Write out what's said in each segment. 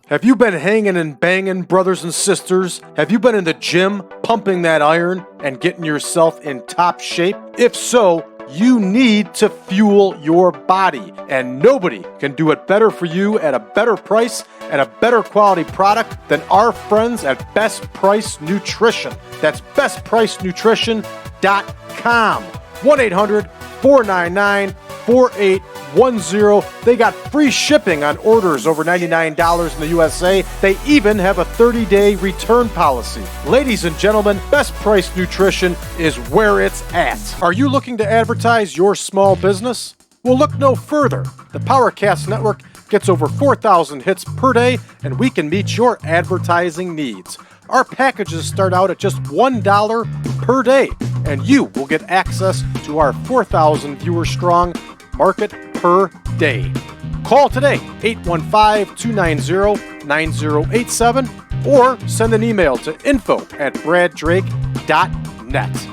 Have you been hanging and banging, brothers and sisters? Have you been in the gym, pumping that iron, and getting yourself in top shape? If so, you need to fuel your body, and nobody can do it better for you at a better price and a better quality product than our friends at Best Price Nutrition. That's bestpricenutrition.com. 1-800-499-4810. They got free shipping on orders over $99 in the USA. They even have a 30-day return policy. Ladies and gentlemen, Best Price Nutrition is where it's at. Are you looking to advertise your small business? Well, look no further. The Powercast Network gets over 4,000 hits per day, and we can meet your advertising needs. Our packages start out at just $1 per day, and you will get access to our 4,000 viewer strong market per day. Call today, 815-290-9087, or send an email to info@braddrake.net.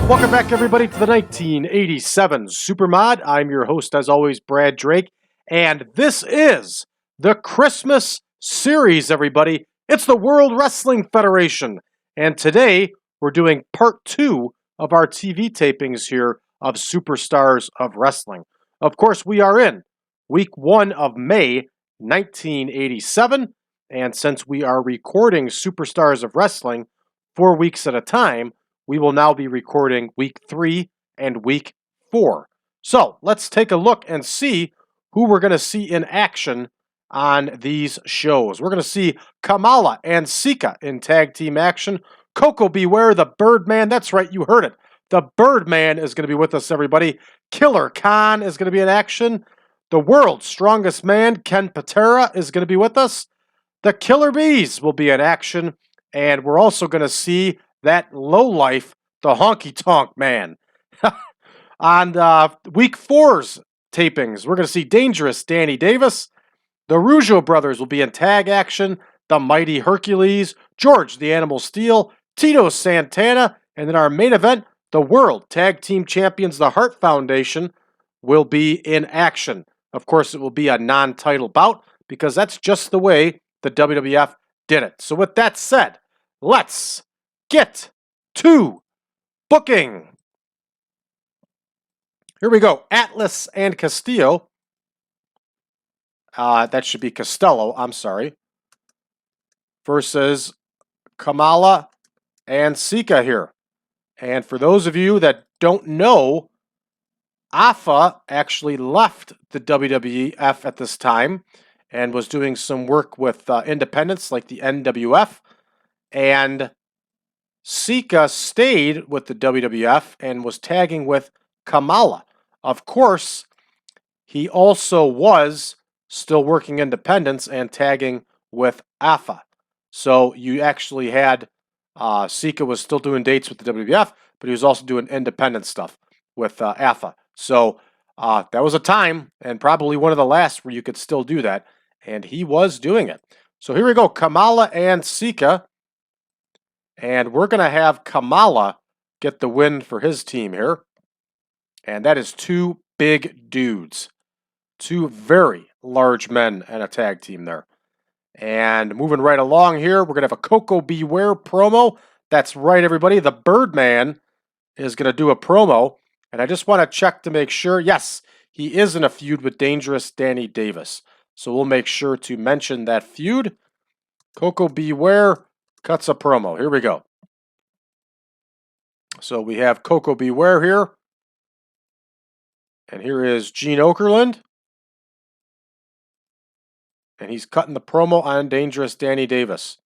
Welcome back, everybody, to the 1987 Supermod. I'm your host, as always, Brad Drake, and this is the Christmas series, everybody. It's the World Wrestling Federation, and today we're doing part 2 of our TV tapings here of Superstars of Wrestling. Of course, we are in week 1 of May 1987, and since we are recording Superstars of Wrestling 4 weeks at a time, we will now be recording week 3 and week 4. So let's take a look and see who we're going to see in action on these shows. We're going to see Kamala and Sika in tag team action. Koko Beware, the Birdman. That's right, you heard it. The Birdman is going to be with us, everybody. Killer Khan is going to be in action. The world's strongest man, Ken Patera, is going to be with us. The Killer Bees will be in action. And we're also going to see that lowlife, the Honky Tonk man. On week 4's tapings, we're going to see Dangerous Danny Davis. The Rougeau brothers will be in tag action. The Mighty Hercules, George the Animal Steele, Tito Santana, and in our main event, the World Tag Team Champions, the Hart Foundation, will be in action. Of course, it will be a non-title bout because that's just the way the WWF did it. So with that said, let's get to booking. Here we go. Atlas and Castillo. That should be Costello, I'm sorry. Versus Kamala and Sika here. And for those of you that don't know, Afa actually left the WWF at this time and was doing some work with independents like the NWF. And Sika stayed with the WWF and was tagging with Kamala. Of course, he also was still working independents and tagging with Afa. So you actually had Sika was still doing dates with the WWF, but he was also doing independent stuff with Afa. So that was a time, and probably one of the last where you could still do that, and he was doing it. So here we go, Kamala and Sika. And we're going to have Kamala get the win for his team here. And that is 2 big dudes. 2 very large men and a tag team there. And moving right along here, we're going to have a Koko Beware promo. That's right, everybody. The Birdman is going to do a promo. And I just want to check to make sure. Yes, he is in a feud with Dangerous Danny Davis. So we'll make sure to mention that feud. Koko Beware cuts a promo. Here we go. So we have Koko Beware here. And here is Gene Okerlund. And he's cutting the promo on Dangerous Danny Davis.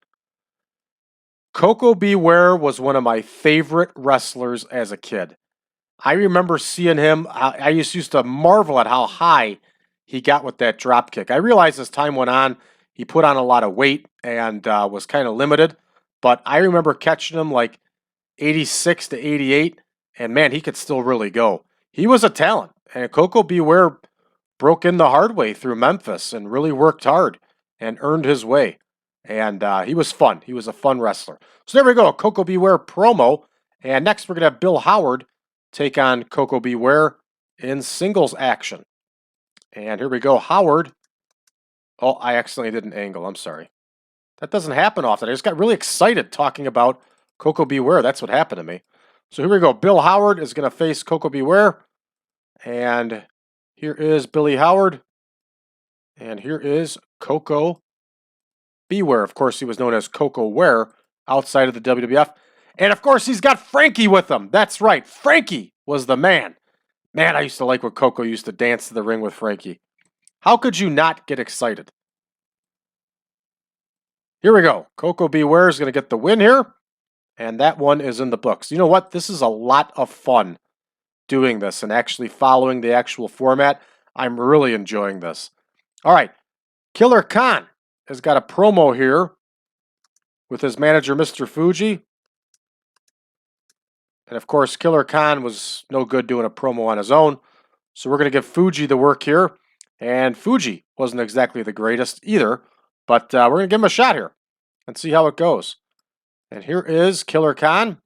Koko Beware was one of my favorite wrestlers as a kid. I remember seeing him. I used to marvel at how high he got with that drop kick. I realized as time went on, he put on a lot of weight and was kind of limited. But I remember catching him like 86 to 88, and man, he could still really go. He was a talent, and Koko Beware broke in the hard way through Memphis and really worked hard and earned his way. And he was fun. He was a fun wrestler. So there we go, Koko Beware promo. And next we're going to have Bill Howard take on Koko Beware in singles action. And here we go, Howard. Oh, I accidentally did an angle. I'm sorry. That doesn't happen often. I just got really excited talking about Koko Beware. That's what happened to me. So here we go. Bill Howard is going to face Koko Beware. And here is Billy Howard. And here is Koko Beware. Of course, he was known as Koko Ware outside of the WWF. And of course, he's got Frankie with him. That's right. Frankie was the man. Man, I used to like when Koko used to dance to the ring with Frankie. How could you not get excited? Here we go. Koko Beware is going to get the win here. And that one is in the books. You know what? This is a lot of fun doing this and actually following the actual format. I'm really enjoying this. All right. Killer Khan has got a promo here with his manager, Mr. Fuji. And of course, Killer Khan was no good doing a promo on his own. So we're going to give Fuji the work here. And Fuji wasn't exactly the greatest either. But we're going to give him a shot here and see how it goes. And here is Killer Khan.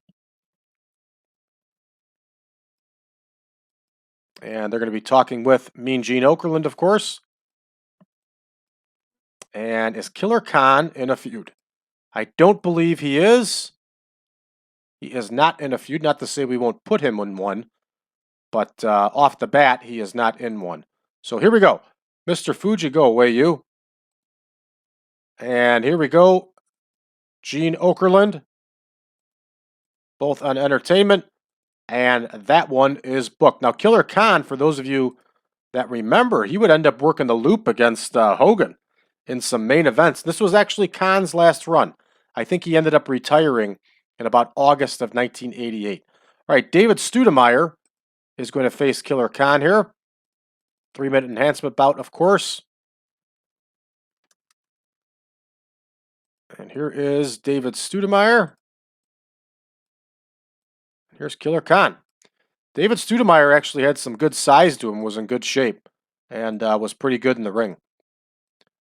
And they're going to be talking with Mean Gene Okerlund, of course. And is Killer Khan in a feud? I don't believe he is. He is not in a feud. Not to say we won't put him in one. But off the bat, he is not in one. So here we go. Mr. Fuji, go away, you. And here we go. Gene Okerlund. Both on Entertainment. And that one is booked. Now, Killer Khan, for those of you that remember, he would end up working the loop against Hogan in some main events. This was actually Khan's last run. I think he ended up retiring in about August of 1988. All right, David Stoudemire is going to face Killer Khan here. 3-minute enhancement bout, of course. And here is David Stoudemire. Here's Killer Khan. David Stoudemire actually had some good size to him, was in good shape, and was pretty good in the ring.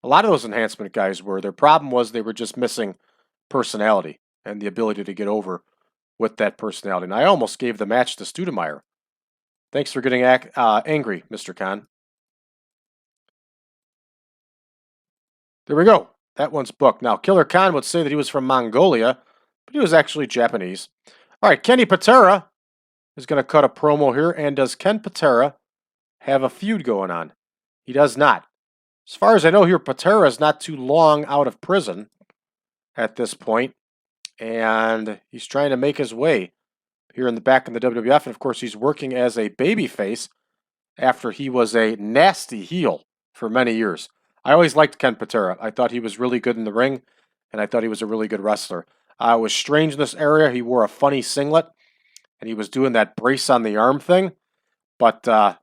A lot of those enhancement guys were. Their problem was they were just missing personality and the ability to get over with that personality. And I almost gave the match to Stoudemire. Thanks for getting angry, Mr. Khan. There we go. That one's booked. Now, Killer Khan would say that he was from Mongolia, but he was actually Japanese. All right, Kenny Patera is going to cut a promo here. And does Ken Patera have a feud going on? He does not. As far as I know here, Patera is not too long out of prison at this point, and he's trying to make his way here in the back in the WWF. And of course, he's working as a babyface after he was a nasty heel for many years. I always liked Ken Patera. I thought he was really good in the ring, and I thought he was a really good wrestler. It was strange in this area. He wore a funny singlet, and he was doing that brace on the arm thing, but thought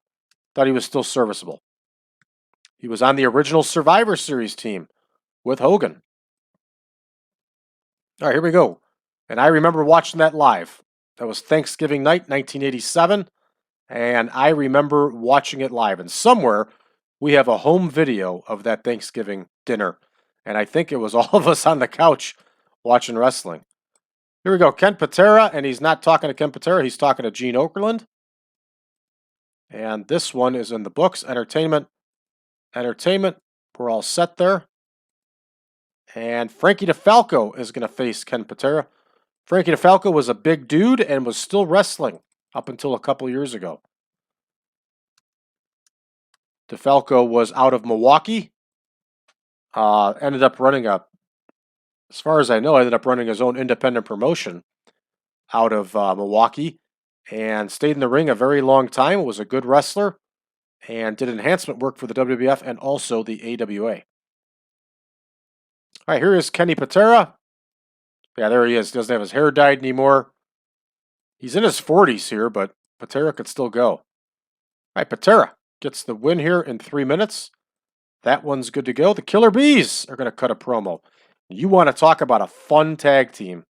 he was still serviceable. He was on the original Survivor Series team with Hogan. All right, here we go. And I remember watching that live. That was Thanksgiving night, 1987. And I remember watching it live. And somewhere we have a home video of that Thanksgiving dinner. And I think it was all of us on the couch watching wrestling. Here we go. Ken Patera. And he's not talking to Ken Patera. He's talking to Gene Okerlund. And this one is in the books. Entertainment. We're all set there. And Frankie DeFalco is going to face Ken Patera. Frankie DeFalco was a big dude and was still wrestling up until a couple years ago. DeFalco was out of Milwaukee. Ended up running as far as I know, ended up running his own independent promotion out of Milwaukee. And stayed in the ring a very long time. Was a good wrestler. And did enhancement work for the WWF and also the AWA. All right, here is Kenny Patera. Yeah, there he is. Doesn't have his hair dyed anymore. He's in his 40s here, but Patera could still go. All right, Patera gets the win here in 3 minutes. That one's good to go. The Killer Bees are going to cut a promo. You want to talk about a fun tag team.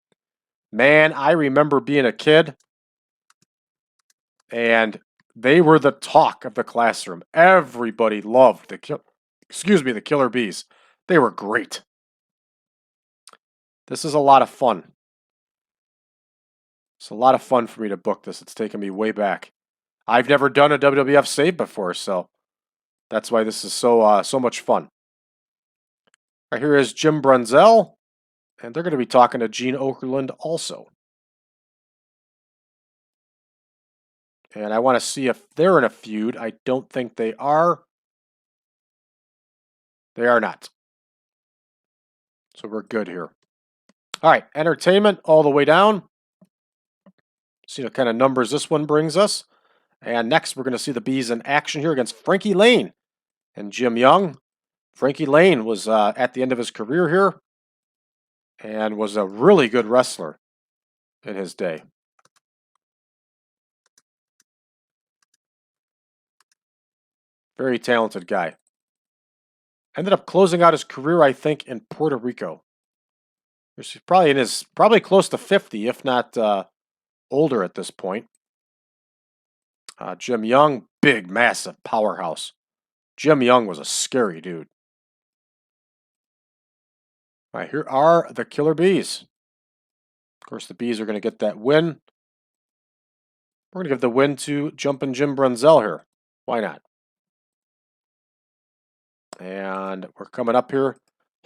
Man, I remember being a kid and They were the talk of the classroom. Everybody loved the Killer Bees. They were great. This is a lot of fun. It's a lot of fun for me to book this. It's taken me way back. I've never done a WWF save before, so that's why this is so much fun. Right, here is Jim Brunzell, and they're going to be talking to Gene Okerlund also. And I want to see if they're in a feud. I don't think they are. They are not. So we're good here. All right, entertainment all the way down. See what kind of numbers this one brings us. And next, we're going to see the Bees in action here against Frankie Laine and Jim Young. Frankie Laine was at the end of his career here and was a really good wrestler in his day. Very talented guy. Ended up closing out his career, I think, in Puerto Rico. He's probably close to 50, if not older at this point. Jim Young, big, massive powerhouse. Jim Young was a scary dude. All right, here are the Killer Bees. Of course, the Bees are going to get that win. We're going to give the win to Jumpin' Jim Brunzell here. Why not? And we're coming up here.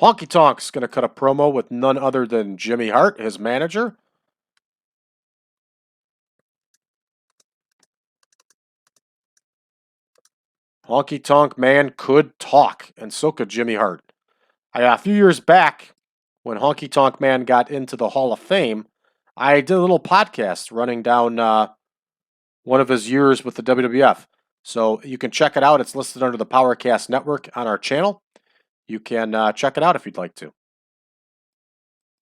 Honky Tonk's going to cut a promo with none other than Jimmy Hart, his manager. Honky Tonk man could talk, and so could Jimmy Hart. A few years back, when Honky Tonk Man got into the Hall of Fame, I did a little podcast running down one of his years with the WWF. So you can check it out. It's listed under the Powercast Network on our channel. You can check it out if you'd like to.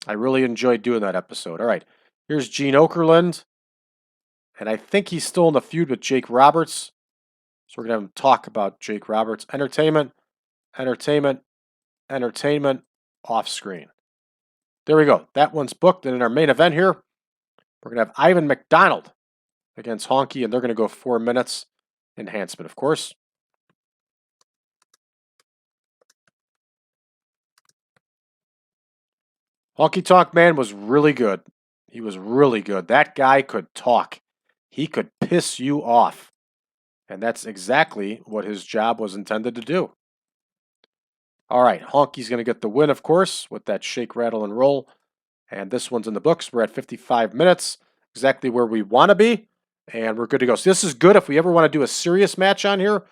I really enjoyed doing that episode. All right, here's Gene Okerlund. And I think he's still in the feud with Jake Roberts. So we're going to have him talk about Jake Roberts. Entertainment, entertainment, entertainment, off screen. There we go. That one's booked. And in our main event here, we're going to have Ivan McDonald against Honky, and they're going to go 4 minutes. Enhancement, of course. Honky Tonk Man was really good. He was really good. That guy could talk. He could piss you off. And that's exactly what his job was intended to do. All right, Honky's going to get the win, of course, with that shake, rattle, and roll. And this one's in the books. We're at 55 minutes, exactly where we want to be. And we're good to go. So this is good if we ever want to do a serious match on here.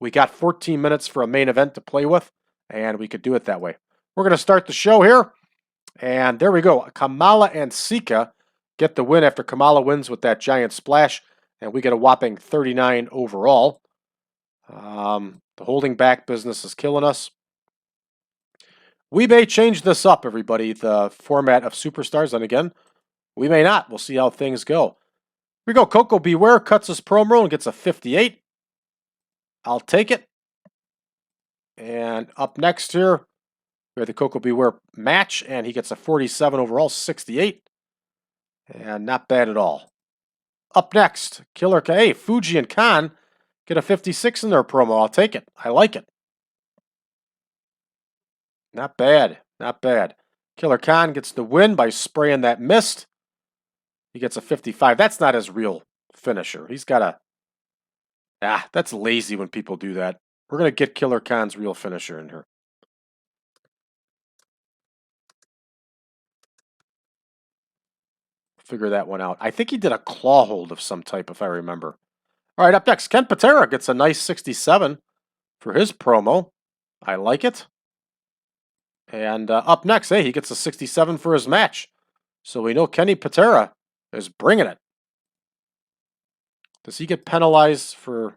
We got 14 minutes for a main event to play with, and we could do it that way. We're going to start the show here. And there we go. Kamala and Sika get the win after Kamala wins with that giant splash. And we get a whopping 39 overall. The holding back business is killing us. We may change this up, everybody, the format of Superstars. And again, we may not. We'll see how things go. Here we go. Koko Beware cuts his promo and gets a 58. I'll take it. And up next here, we have the Koko Beware match, and he gets a 47 overall, 68. And not bad at all. Up next, Killer K. Hey, Fuji and Khan get a 56 in their promo. I'll take it. I like it. Not bad. Not bad. Killer Khan gets the win by spraying that mist. He gets a 55. That's not his real finisher. He's got a... that's lazy when people do that. We're going to get Killer Khan's real finisher in here. Figure that one out. I think he did a claw hold of some type, if I remember. All right, up next, Ken Patera gets a nice 67 for his promo. I like it. And up next, hey, he gets a 67 for his match. So we know Kenny Patera is bringing it. Does he get penalized for...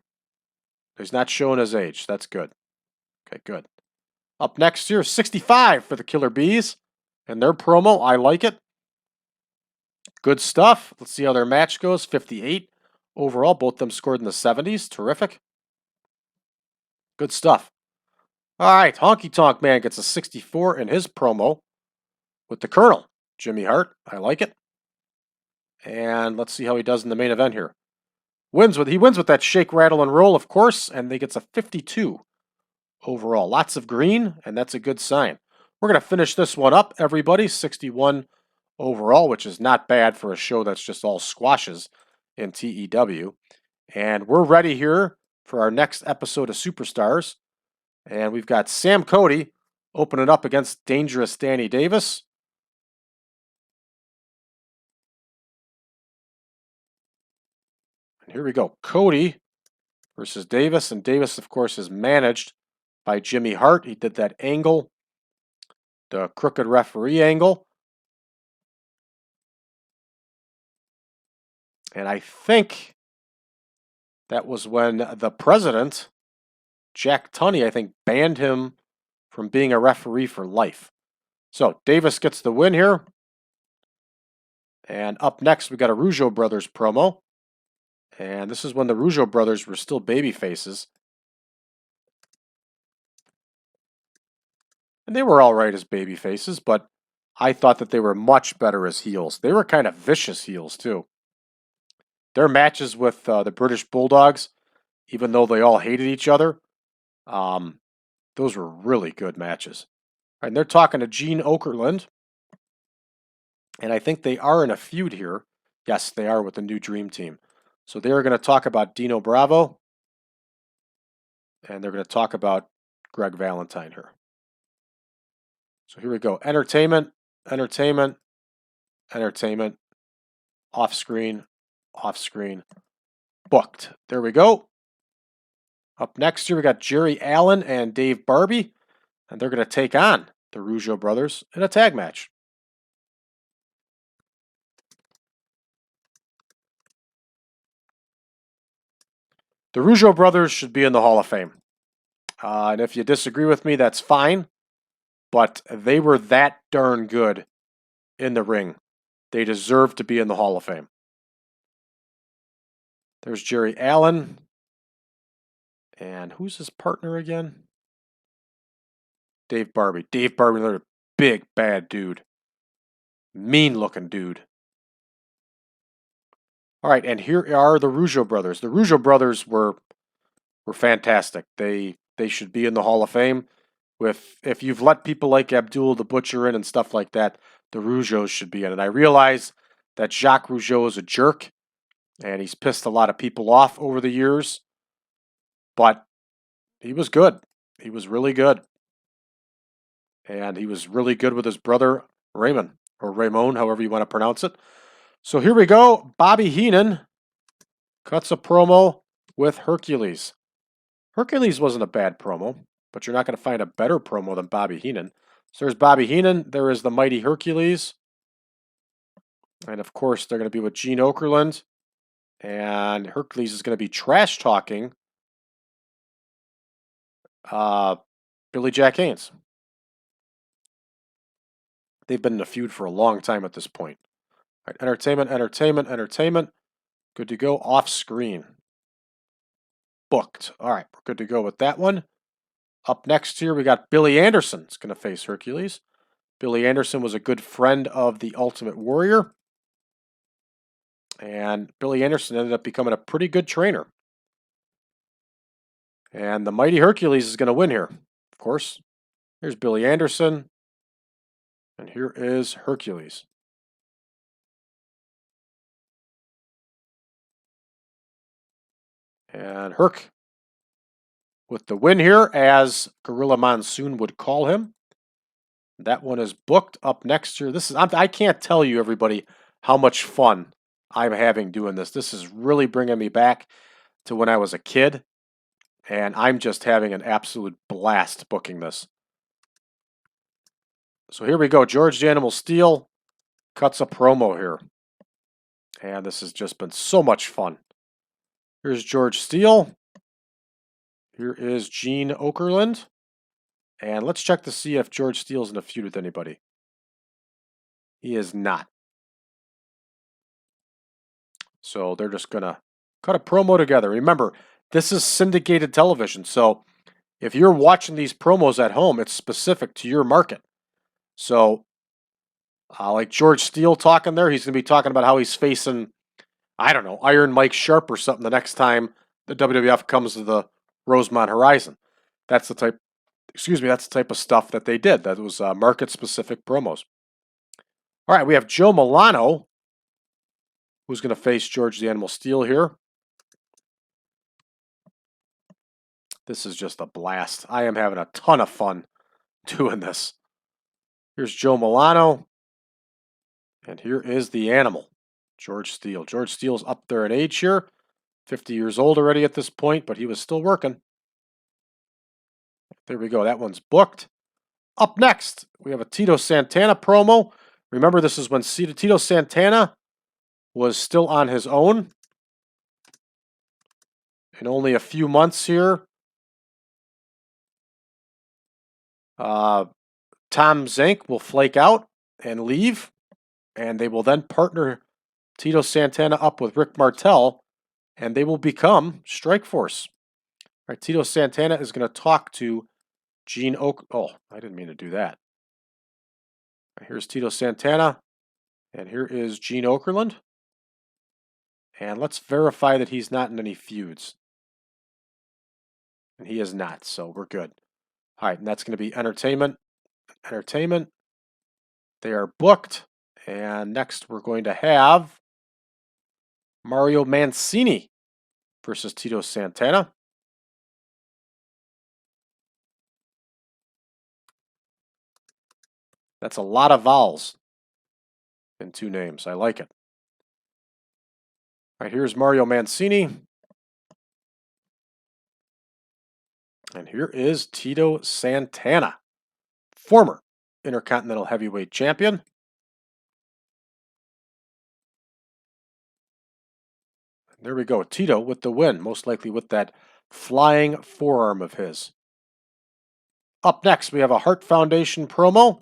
He's not showing his age. That's good. Okay, good. Up next here, 65 for the Killer Bees. And their promo, I like it. Good stuff. Let's see how their match goes. 58 overall. Both of them scored in the 70s. Terrific. Good stuff. All right, Honky Tonk Man gets a 64 in his promo with the Colonel, Jimmy Hart. I like it. And let's see how he does in the main event here. He wins with that shake, rattle, and roll, of course, and he gets a 52 overall. Lots of green, and that's a good sign. We're going to finish this one up, everybody. 61 overall, which is not bad for a show that's just all squashes in TEW. And we're ready here for our next episode of Superstars. And we've got Sam Cody opening up against Dangerous Danny Davis. And here we go. Cody versus Davis. And Davis, of course, is managed by Jimmy Hart. He did that angle, the crooked referee angle. And I think that was when the president, Jack Tunney, I think, banned him from being a referee for life. So Davis gets the win here. And up next, we got a Rougeau brothers promo. And this is when the Rougeau brothers were still baby faces. And they were all right as baby faces, but I thought that they were much better as heels. They were kind of vicious heels, too. Their matches with the British Bulldogs, even though they all hated each other, those were really good matches. And they're talking to Gene Okerlund. And I think they are in a feud here. Yes, they are with the new Dream Team. So they're going to talk about Dino Bravo. And they're going to talk about Greg Valentine here. So here we go. Entertainment, entertainment, entertainment. Off screen, booked. There we go. Up next here we got Jerry Allen and Dave Barbie. And they're going to take on the Rougeau brothers in a tag match. The Rougeau brothers should be in the Hall of Fame. And if you disagree with me, that's fine. But they were that darn good in the ring. They deserve to be in the Hall of Fame. There's Jerry Allen. And who's his partner again? Dave Barbie. Dave Barbie, another big, bad dude. Mean-looking dude. All right, and here are the Rougeau brothers. The Rougeau brothers were fantastic. They should be in the Hall of Fame. If you've let people like Abdul the Butcher in and stuff like that, the Rougeaus should be in it. I realize that Jacques Rougeau is a jerk, and he's pissed a lot of people off over the years, but he was good. He was really good. And he was really good with his brother, Raymond, or Ramon, however you want to pronounce it. So here we go. Bobby Heenan cuts a promo with Hercules. Hercules wasn't a bad promo, but you're not going to find a better promo than Bobby Heenan. So there's Bobby Heenan. There is the mighty Hercules. And of course, they're going to be with Gene Okerlund. And Hercules is going to be trash talking Billy Jack Haynes. They've been in a feud for a long time at this point. All right, entertainment, entertainment, entertainment. Good to go off screen. Booked. All right, we're good to go with that one. Up next here, we got Billy Anderson. It's going to face Hercules. Billy Anderson was a good friend of the Ultimate Warrior. And Billy Anderson ended up becoming a pretty good trainer. And the mighty Hercules is going to win here. Of course, here's Billy Anderson. And here is Hercules. And Herc with the win here, as Gorilla Monsoon would call him. That one is booked. Up next here. I can't tell you, everybody, how much fun I'm having doing this. This is really bringing me back to when I was a kid. And I'm just having an absolute blast booking this. So here we go. George the Animal Steele cuts a promo here. And this has just been so much fun. Here's George Steele. Here is Gene Okerlund. And let's check to see if George Steele's in a feud with anybody. He is not. So they're just going to cut a promo together. Remember, this is syndicated television. So if you're watching these promos at home, it's specific to your market. So like George Steele talking there, he's going to be talking about how he's facing I don't know, Iron Mike Sharp or something the next time the WWF comes to the Rosemont Horizon. That's the type, that's the type of stuff that they did. That was market-specific promos. All right, we have Joe Milano, who's going to face George the Animal Steele here. This is just a blast. I am having a ton of fun doing this. Here's Joe Milano. And here is the Animal, George Steele. George Steele's up there in age here. 50 years old already at this point, but he was still working. There we go. That one's booked. Up next, we have a Tito Santana promo. Remember, this is when Tito Santana was still on his own. In only a few months here, Tom Zenk will flake out and leave, and they will then partner Tito Santana up with Rick Martel, and they will become Strikeforce. All right, Tito Santana is going to talk to Gene Oak. Oh, I didn't mean to do that. Right, here's Tito Santana, and here is Gene Okerlund. And let's verify that he's not in any feuds. And he is not, so we're good. All right, and that's going to be Entertainment. Entertainment. They are booked. And next we're going to have Mario Mancini versus Tito Santana. That's a lot of vowels in two names. I like it. All right, here's Mario Mancini. And here is Tito Santana, former Intercontinental Heavyweight Champion. There we go. Tito with the win, most likely with that flying forearm of his. Up next, we have a Hart Foundation promo.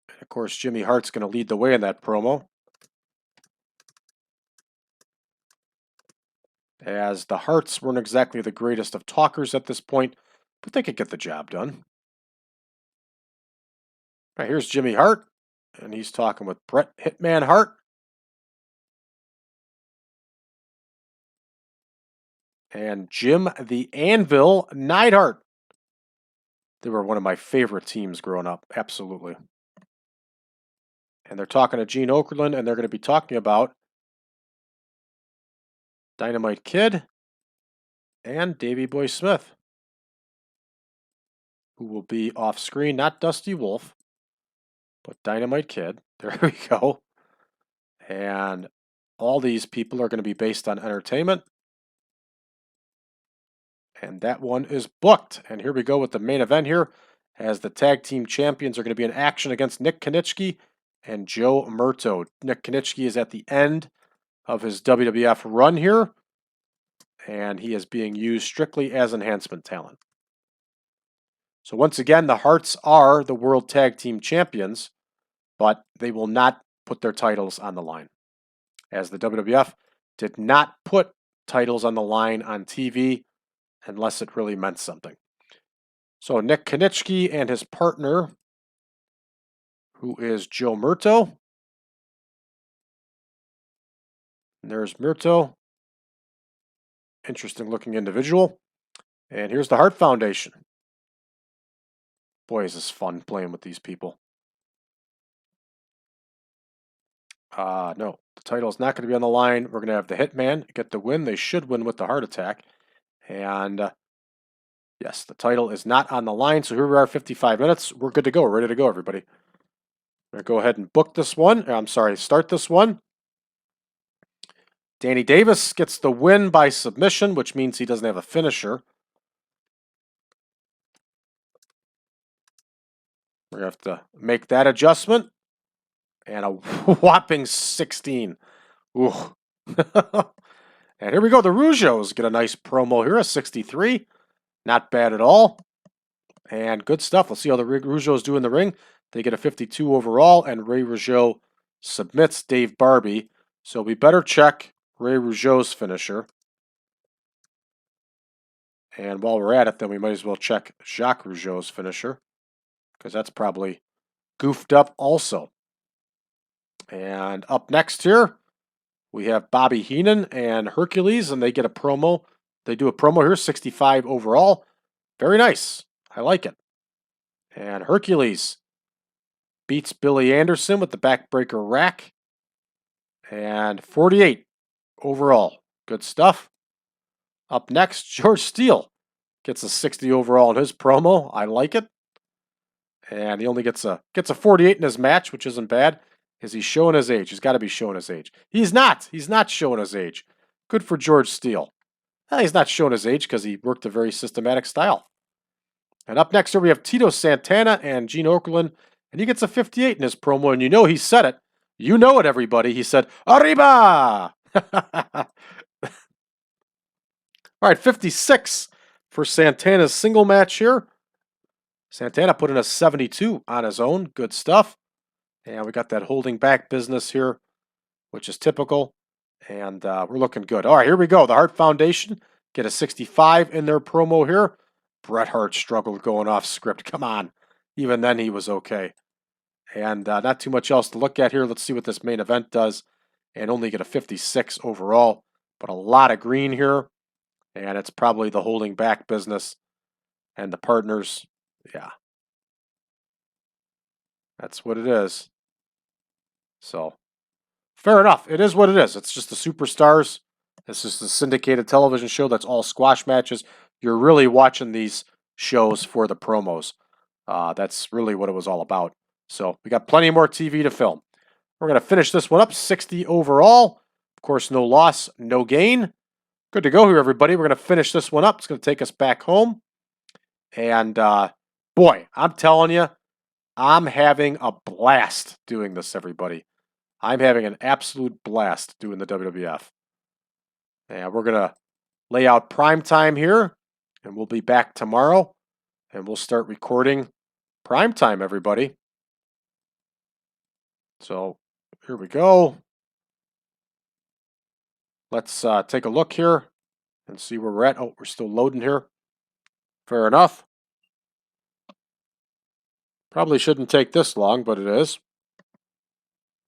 And of course, Jimmy Hart's going to lead the way in that promo, as the Harts weren't exactly the greatest of talkers at this point, but they could get the job done. All right, here's Jimmy Hart, and he's talking with Bret Hitman Hart. And Jim the Anvil Neidhart. They were one of my favorite teams growing up, absolutely. And they're talking to Gene Okerlund, and they're going to be talking about Dynamite Kid and Davey Boy Smith, who will be off screen, not Dusty Wolf, but Dynamite Kid. There we go. And all these people are going to be based on Entertainment. And that one is booked. And here we go with the main event here, as the tag team champions are going to be in action against Nick Kiniski and Joe Mirto. Nick Kiniski is at the end of his WWF run here, and he is being used strictly as enhancement talent. So once again, the Harts are the World Tag Team Champions, but they will not put their titles on the line, as the WWF did not put titles on the line on TV unless it really meant something. So Nick Kiniski and his partner, who is Joe Mirto. And there's Mirto. Interesting looking individual. And here's the Hart Foundation. Boy, is this fun playing with these people. No, the title is not going to be on the line. We're going to have the Hitman get the win. They should win with the Heart Attack. And yes, the title is not on the line. So here we are, 55 minutes. We're good to go. We're ready to go, everybody. I'm going to go ahead and book this one. I'm sorry, start this one. Danny Davis gets the win by submission, which means he doesn't have a finisher. We're going to have to make that adjustment. And a whopping 16. Ooh. And here we go. The Rougeaus get a nice promo here, a 63. Not bad at all. And good stuff. Let's see how the Rougeaus do in the ring. They get a 52 overall, and Ray Rougeau submits Dave Barbie. So we better check Ray Rougeau's finisher. And while we're at it, then we might as well check Jacques Rougeau's finisher, because that's probably goofed up also. And up next here, we have Bobby Heenan and Hercules, and they get a promo. They do a promo here, 65 overall. Very nice. I like it. And Hercules beats Billy Anderson with the backbreaker rack. And 48 overall. Good stuff. Up next, George Steele gets a 60 overall in his promo. I like it. And he only gets a 48 in his match, which isn't bad. Is he showing his age? He's got to be showing his age. He's not. He's not showing his age. Good for George Steele. He's not showing his age because he worked a very systematic style. And up next here we have Tito Santana and Gene Okerlund. And he gets a 58 in his promo. And you know he said it. You know it, everybody. He said, Arriba! All right, 56 for Santana's single match here. Santana put in a 72 on his own. Good stuff. And we got that holding back business here, which is typical. And we're looking good. All right, here we go. The Hart Foundation get a 65 in their promo here. Bret Hart struggled going off script. Come on. Even then he was okay. And not too much else to look at here. Let's see what this main event does. And only get a 56 overall. But a lot of green here. And it's probably the holding back business. And the partners, yeah. That's what it is. So, fair enough. It is what it is. It's just the superstars. This is the syndicated television show. That's all squash matches. You're really watching these shows for the promos. That's really what it was all about. So, we got plenty more TV to film. We're going to finish this one up. 60 overall. Of course, no loss, no gain. Good to go here, everybody. We're going to finish this one up. It's going to take us back home. And, boy, I'm telling you, I'm having a blast doing this, everybody. I'm having an absolute blast doing the WWF. And we're going to lay out prime time here. And we'll be back tomorrow. And we'll start recording prime time, everybody. So, here we go. Let's take a look here and see where we're at. Oh, we're still loading here. Fair enough. Probably shouldn't take this long, but it is.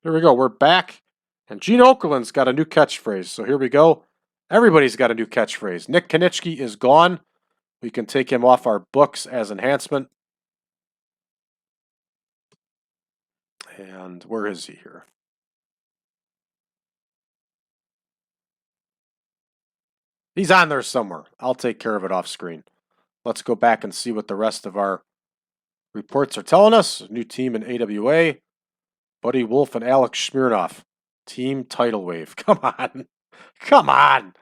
Here we go. We're back. And Gene Okerlund's got a new catchphrase. So here we go. Everybody's got a new catchphrase. Nick Kiniski is gone. We can take him off our books as enhancement. And where is he here? He's on there somewhere. I'll take care of it off screen. Let's go back and see what the rest of our reports are telling us. New team in AWA. Buddy Wolf and Alex Smirnoff. Team title wave. Come on. Come on.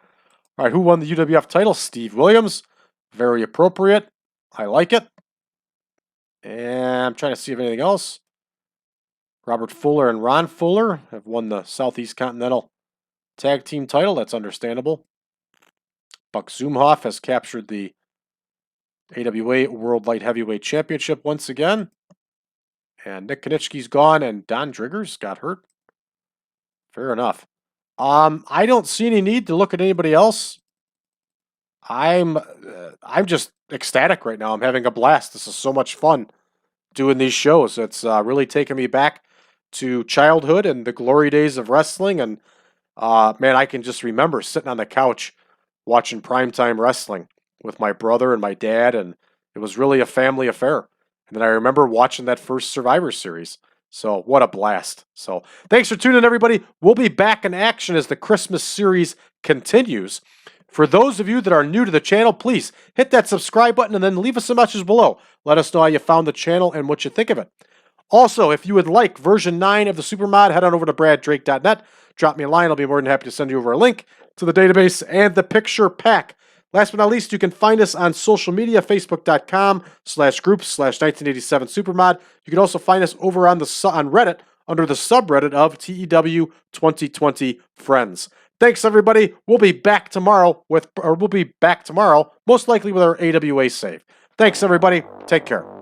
All right, who won the UWF title? Steve Williams. Very appropriate. I like it. And I'm trying to see if anything else. Robert Fuller and Ron Fuller have won the Southeast Continental Tag Team title. That's understandable. Buck Zumhoff has captured the AWA World Light Heavyweight Championship once again. And Nick Kiniski's gone, and Don Driggers got hurt. Fair enough. I don't see any need to look at anybody else. I'm just ecstatic right now. I'm having a blast. This is so much fun doing these shows. It's really taken me back to childhood and the glory days of wrestling. And man, I can just remember sitting on the couch watching primetime wrestling with my brother and my dad, and it was really a family affair. And then I remember watching that first Survivor Series. So what a blast. So thanks for tuning in, everybody. We'll be back in action as the Christmas series continues. For those of you that are new to the channel, please hit that subscribe button and then leave us a message below. Let us know how you found the channel and what you think of it. Also, if you would like version 9 of the Supermod, head on over to braddrake.net. Drop me a line. I'll be more than happy to send you over a link to the database and the picture pack. Last but not least, you can find us on social media, facebook.com/groups/1987supermod. You can also find us over on Reddit under the subreddit of TEW 2020 Friends. Thanks, everybody. We'll be back tomorrow most likely with our AWA save. Thanks, everybody. Take care.